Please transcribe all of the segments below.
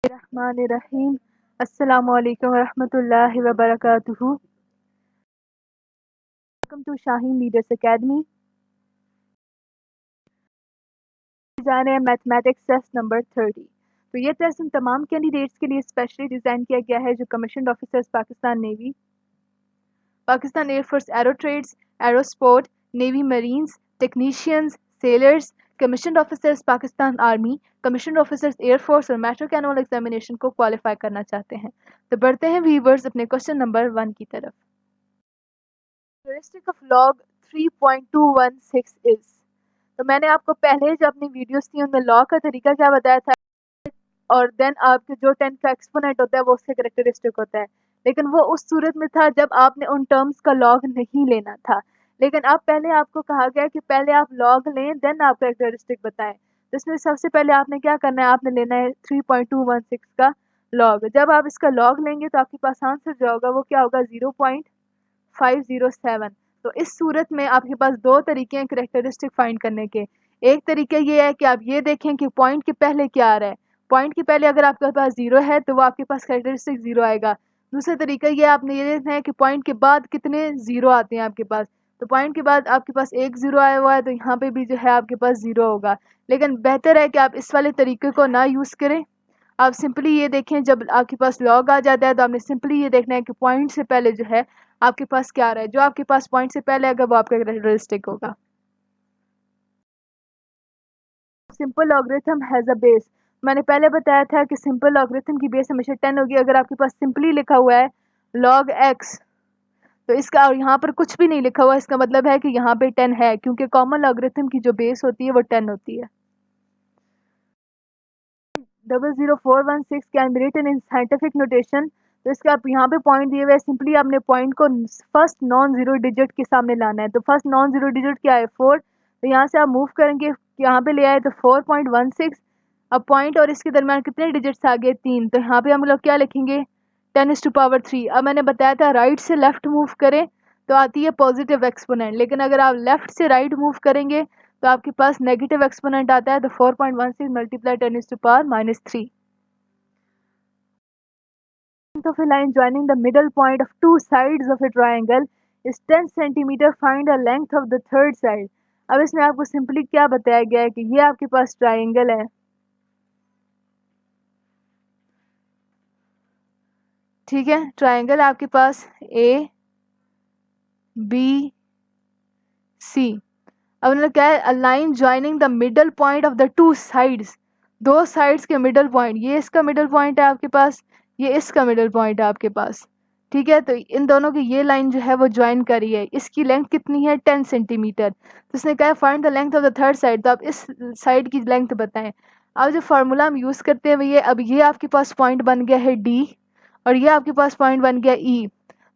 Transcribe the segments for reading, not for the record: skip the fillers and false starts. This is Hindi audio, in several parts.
बिस्मिल्लाहिर्रहमानिर्रहीम। अस्सलामुअलैकुम वरहमतुल्लाहि वबरकातुहू। Welcome to Shaheen leaders academy. जा रहे हैं मैथमेटिक्स टेस्ट नंबर 30। तो ये टेस्ट उन तमाम कैंडिडेट्स के लिए स्पेशली डिज़ाइन किया गया है जो commissioned officers Pakistan navy, Pakistan air force aero trades, aerosport, navy marines, technicians, sailors, commissioned officers Pakistan army, commissioned officers air force और मेट्रिक एनुअल एग्जामिनेशन को क्वालिफाई करना चाहते हैं। तो बढ़ते हैं व्यूवर्स अपने क्वेश्चन नंबर 1 की तरफ। Characteristic of log 3.216 is. तो मैंने आपको पहले जो अपनी वीडियोस थी उनमें लॉग का तरीका क्या बताया था, और देन आपके जो 10 का एक्सपोनेंट होता है वो उसका कैरेक्टरिस्टिक होता है। लेकिन वो उस सूरत में था जब आपने उन टर्म्स का लॉग नहीं लेना था। लेकिन अब पहले आपको कहा गया कि पहले आप लॉग लें देन आप कैरेक्टरिस्टिक बताएं। तो इसमें सबसे पहले आपने क्या करना है, आपने लेना है 3.216 का लॉग। जब आप इसका लॉग लेंगे तो आपके पास आंसर जो होगा वो क्या होगा, 0.507। तो इस सूरत में आपके पास दो तरीके हैं कैरेक्टरिस्टिक फाइंड करने के। एक तरीका ये है कि आप ये देखें कि पॉइंट के पहले क्या आ रहा है। पॉइंट के पहले अगर आपके पास 0 है तो वो आपके पास कैरेक्टरिस्टिक 0 आएगा। दूसरा तरीका ये आपने ये देखना है कि पॉइंट के बाद कितने 0 आते हैं आपके पास। तो पॉइंट के बाद आपके पास एक 0 आया हुआ है तो यहाँ पे भी जो है आपके पास 0 होगा। लेकिन बेहतर है कि आप इस वाले तरीके को ना यूज़ करें। आप सिंपली ये देखें, जब आपके पास लॉग आ जाता है तो आपने सिंपली ये देखना है कि पॉइंट से पहले जो है आपके पास क्या आ रहा है। जो आपके पास पॉइंट से पहले आएगा वो आपका कैरेक्टरिस्टिक होगा। Simple logarithm has a base. मैंने पहले बताया था कि सिंपल लॉगरिथम की बेस हमेशा 10 होगी। अगर आपके पास सिंपली लिखा हुआ है लॉग एक्स तो इसका, और यहाँ पर कुछ भी नहीं लिखा हुआ, इसका मतलब है कि यहाँ पे 10 है, क्योंकि कॉमन लॉगरिथम की जो बेस होती है वो 10 होती है। 00416 can be written in scientific notation. तो इसका आप यहाँ पे पॉइंट दिए हुए है, सिंपली आपने पॉइंट को फर्स्ट नॉन जीरो डिजिट के सामने लाना है। तो फर्स्ट नॉन जीरो डिजिट क्या है, 4। तो यहाँ से आप मूव करेंगे, यहाँ पे ले आए तो 4.16। अब पॉइंट और इसके दरमियान कितने डिजिट्स आ गए, 3। तो यहाँ पे हम लोग क्या लिखेंगे, 10⁻3। अब मैंने बताया था राइट से लेफ्ट मूव करें तो आती है पॉजिटिव एक्सपोनेंट, लेकिन अगर आप लेफ्ट से राइट मूव करेंगे तो आपके पास नेगेटिव एक्सपोनेंट आता है। तो 4.16 multiply 10⁻³ of a line joining the middle point of two sides of a triangle is 10 centimeter. Find the length of the third side. अब इसमें आपको सिंपली क्या बताया गया है कि ये आपके पास ट्राइंगल है, ठीक है। ट्राइंगल आपके पास ए बी सी। अब उन्होंने क्या है, a line joining the middle point of the two sides. दो साइड्स के मिडल पॉइंट, ये इसका मिडल पॉइंट है आपके पास, ये इसका मिडल पॉइंट है आपके पास, ठीक है। तो इन दोनों की ये लाइन जो है वो ज्वाइन करी है। इसकी लेंथ कितनी है, 10 सेंटीमीटर। तो इसने कहा find the length of the third side. तो आप इस साइड की लेंथ बताएं। अब जो फार्मूला हम यूज़ करते हैं भैया, अब ये आपके पास पॉइंट बन गया है डी और ये आपके पास पॉइंट बन गया ई।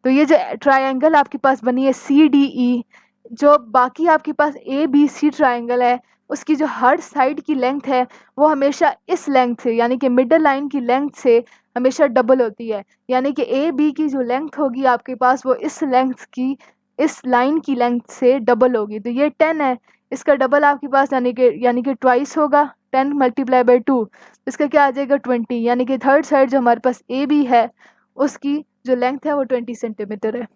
तो ये जो ट्राइंगल आपके पास बनी है सी डी ई, जो बाकी आपके पास ए बी सी ट्राइंगल है उसकी जो हर साइड की लेंथ है वो हमेशा इस लेंथ से, यानी कि मिडल लाइन की लेंथ से हमेशा डबल होती है। यानी कि ए बी की जो लेंथ होगी आपके पास वो इस लेंथ की, इस लाइन की लेंथ से डबल होगी। तो ये 10 है, इसका डबल आपके पास यानी कि ट्वाइस होगा, 10 × 2। इसका क्या आ जाएगा, 20। यानी कि थर्ड साइड जो हमारे पास ए बी है उसकी जो लेंथ है वो 20 सेंटीमीटर है।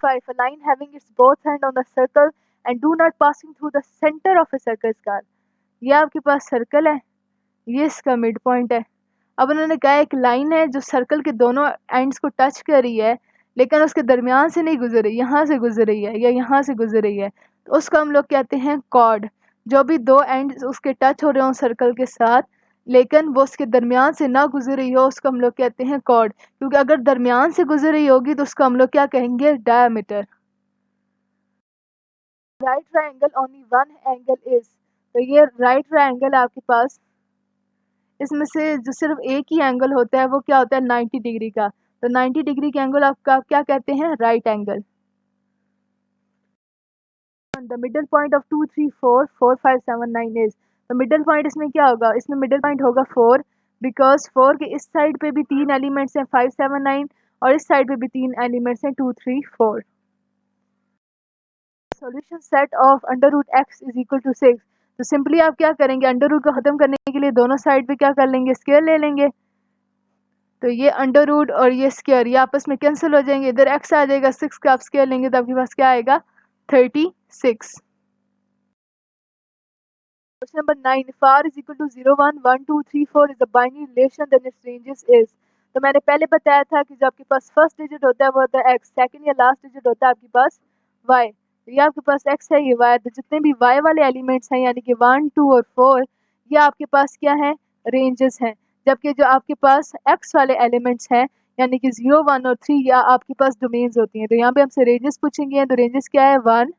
5. A line having its both hand on the circle and do not passing through the center of a circle is called. ये आपके पास सर्कल है, ये इसका मिड पॉइंट है। अब उन्होंने कहा एक लाइन है जो सर्कल के दोनों एंड्स को टच कर रही है लेकिन उसके दरमियान से नहीं गुजर रही, यहाँ से गुजर रही है या यहाँ से गुजर रही है, तो उसको हम लोग कहते हैं कॉर्ड। जो भी दो एंड उसके टच हो रहे हों सर्कल के साथ लेकिन वो उसके दरमियान से ना गुजर रही हो उसको हम लोग कहते हैं कॉर्ड। क्योंकि अगर दरमियान से गुजर रही होगी तो उसको हम लोग क्या कहेंगे, diameter. Right triangle only one angle is. तो ये राइट ट्राइंगल आपके पास, इसमें से जो सिर्फ एक ही एंगल होता है वो क्या होता है, 90 डिग्री का। तो 90 डिग्री के एंगल आपका क्या कहते हैं, right angle. The middle point of 2 3 4 4 5 7 9 is. तो मिडल पॉइंट इसमें क्या होगा, इसमें मिडल पॉइंट होगा 4, बिकॉज 4 के इस साइड पे भी 3 एलिमेंट्स हैं 5 7 9 और इस साइड पे भी 3 एलिमेंट्स हैं 2 3 4। Solution set of under root X is equal to 6। तो सिंपली आप क्या करेंगे, अंडर रूट को ख़त्म करने के लिए दोनों साइड पे क्या कर लेंगे, स्क्वायर ले लेंगे। तो ये अंडर रूट और ये स्क्वायर ये आपस में कैंसिल हो जाएंगे, इधर एक्स आ जाएगा, 6 का आप स्क्वायर लेंगे तो आपके पास क्या आएगा, 36। Question number 9. If r is equal to 0, 1, 1, 2, 3, 4 is a binary relation, then its ranges is. तो मैंने पहले बताया था कि जो आपके पास फर्स्ट डिजिट होता है वो होता है x, सेकंड या लास्ट डिजिट होता है आपके पास y। तो ये आपके पास x है, ये y है, तो जितने भी y वाले एलिमेंट्स हैं यानी कि 1, 2 और 4 ये आपके पास क्या है, रेंजेस हैं। जबकि जो आपके पास x वाले एलिमेंट्स हैं यानी कि 0, 1 और 3 या आपके पास डोमेन्स होती हैं। तो यहाँ पे हमसे रेंजेस पूछेंगे, तो रेंजेस क्या है, 1,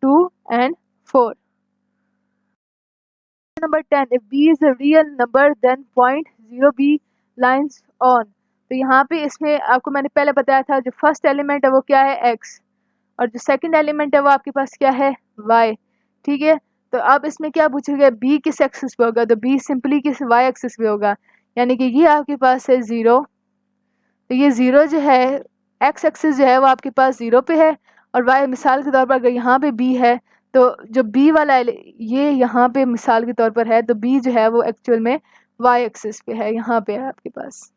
2 and 4। Number 10. If b is a real number then point 0 b lines on. तो यहाँ पे इसमें आपको मैंने पहले बताया था जो फर्स्ट एलिमेंट है वो क्या है, x, और जो सेकंड एलिमेंट है वो आपके पास क्या है, y। ठीक है, तो अब इसमें क्या पूछेगा, b किस एक्सिस पे होगा, तो b सिंपली किस y एक्सिस पे होगा, यानी कि ये आपके पास है 0। तो ये 0 जो है x एक्सिस जो है वो आपके पास 0 पे है, और y मिसाल के तौर पर अगर यहाँ पे b है तो जो b वाला ये यहाँ पे मिसाल के तौर पर है, तो b जो है वो एक्चुअल में y एक्सिस पे है, यहाँ पे है आपके पास।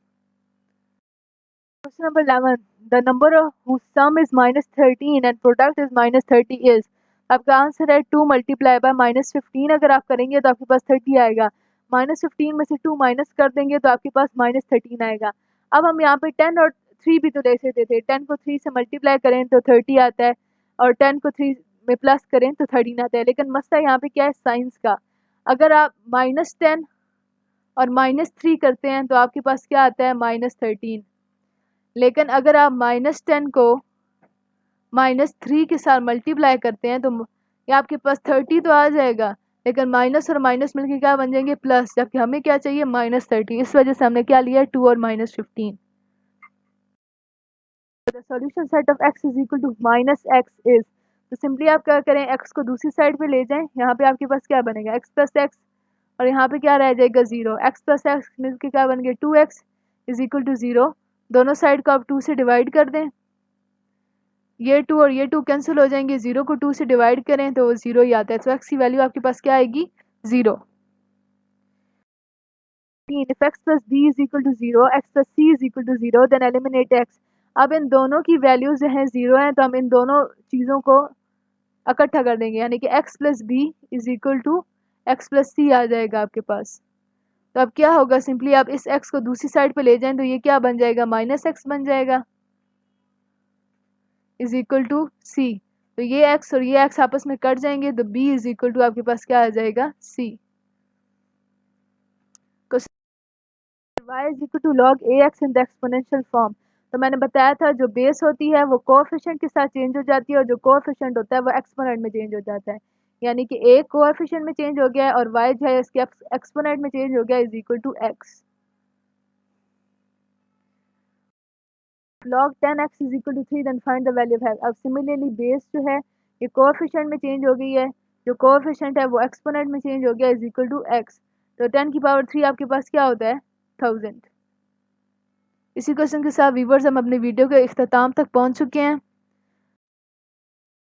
Question number 11. The number whose sum is -13 and product is -30 is. आपका आंसर है 2 मल्टीप्लाई बाय -15। अगर आप करेंगे तो आपके पास 30 आएगा, -15 में से 2 माइनस कर देंगे तो आपके पास -13 आएगा। अब हम यहाँ पे 10 और 3 भी तो ले सकते थे, 10 को 3 से मल्टीप्लाई करें तो 30 आता है, और 10 को 3 में प्लस करें तो 13 आता है। लेकिन मसला यहाँ पे क्या है, साइंस का। अगर आप -10 और -3 करते हैं तो आपके पास क्या आता है, -13। लेकिन अगर आप -10 को -3 के साथ मल्टीप्लाई करते हैं तो ये आपके पास 30 तो आ जाएगा, लेकिन माइनस और माइनस मिलके क्या बन जाएंगे, प्लस, जबकि हमें क्या चाहिए, -30। इस वजह से हमने क्या लिया, 2 और -15। The solution set of x is equal to -x is. तो सिंपली आप क्या करें, x को दूसरी साइड पे ले जाएं, यहाँ पे आपके पास क्या बनेगा, x प्लस एक्स, और यहाँ पे क्या रह जाएगा, 0। x प्लस एक्स मिलके क्या बन गया, 2x इज इक्वल टू 0। दोनों साइड को आप 2 से डिवाइड कर दें, ये 2 और ये 2 कैंसिल हो जाएंगे, 0 को 2 से डिवाइड करें तो 0 ही आता है। तो x की वैल्यू आपके पास क्या आएगी, 0। If x plus b is equal to 0, x plus c is equal to 0, then eliminate x। अब इन दोनों की वैल्यूज जो हैं 0 हैं, तो हम इन दोनों चीज़ों को इकट्ठा कर देंगे, यानी कि x plus b is equal to x plus c आ जाएगा आपके पास। तो अब क्या होगा, सिंपली आप इस x को दूसरी साइड पे ले जाएं तो ये क्या बन जाएगा, -x बन जाएगा, इज इक्वल टू सी। तो ये x और ये x आपस में कट जाएंगे, तो b इज इक्वल टू आपके पास क्या आ जाएगा, c। y is equal to log ax in the exponential form. तो मैंने बताया था जो बेस होती है वो कोएफिशिएंट के साथ चेंज हो जाती है, और जो कोएफिशिएंट होता है वो एक्सपोनेंट में चेंज हो जाता है। यानी कि a कोएफिशिएंट में चेंज हो गया है और y जो है इसके एक्सपोनेंट में चेंज हो गया, is equal to x। log 10x is equal to 3, then find the value of x। अब सिमिलरली बेस जो है ये कोएफिशिएंट में चेंज हो गई है, जो कोएफिशिएंट है वो एक्सपोनेंट में चेंज हो गया, इज इक्वल टू x। तो 10 की पावर 3 आपके पास क्या होता है, 1000। इसी क्वेश्चन के साथ व्यूवर्स हम अपने वीडियो के इख्तिताम तक पहुंच चुके हैं।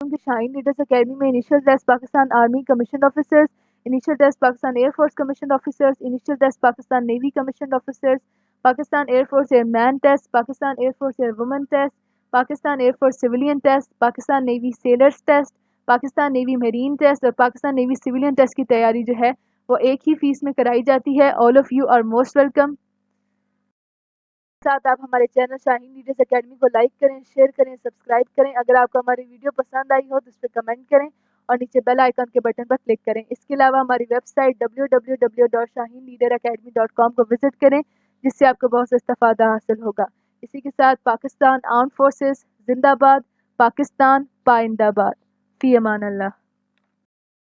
शाहीन लीडर्स एकेडमी में initial test Pakistan army commission officers, initial test Pakistan air force commission officers, initial test Pakistan navy commission officers, Pakistan air force airman test, Pakistan air force air woman test, Pakistan air force civilian test, Pakistan navy sailors test, Pakistan navy marine test और पाकिस्तान नेवी सिविलियन टेस्ट की तैयारी जो है वो एक ही फीस में कराई जाती है। All of you are most welcome. साथ आप हमारे चैनल शाहीन लीडर्स एकेडमी को लाइक करें, शेयर करें, सब्सक्राइब करें। अगर आपको हमारी वीडियो पसंद आई हो तो उस पर कमेंट करें और नीचे बेल आइकन के बटन पर क्लिक करें। इसके अलावा हमारी वेबसाइट www.shahinleaderacademy.com को विजिट करें, जिससे आपको बहुत से इस्तेफादा हासिल होगा। इसी के साथ पाकिस्तान आर्म्ड फोर्सेस जिंदाबाद, पाकिस्तान पाइंदाबाद। फी अमान अल्लाह।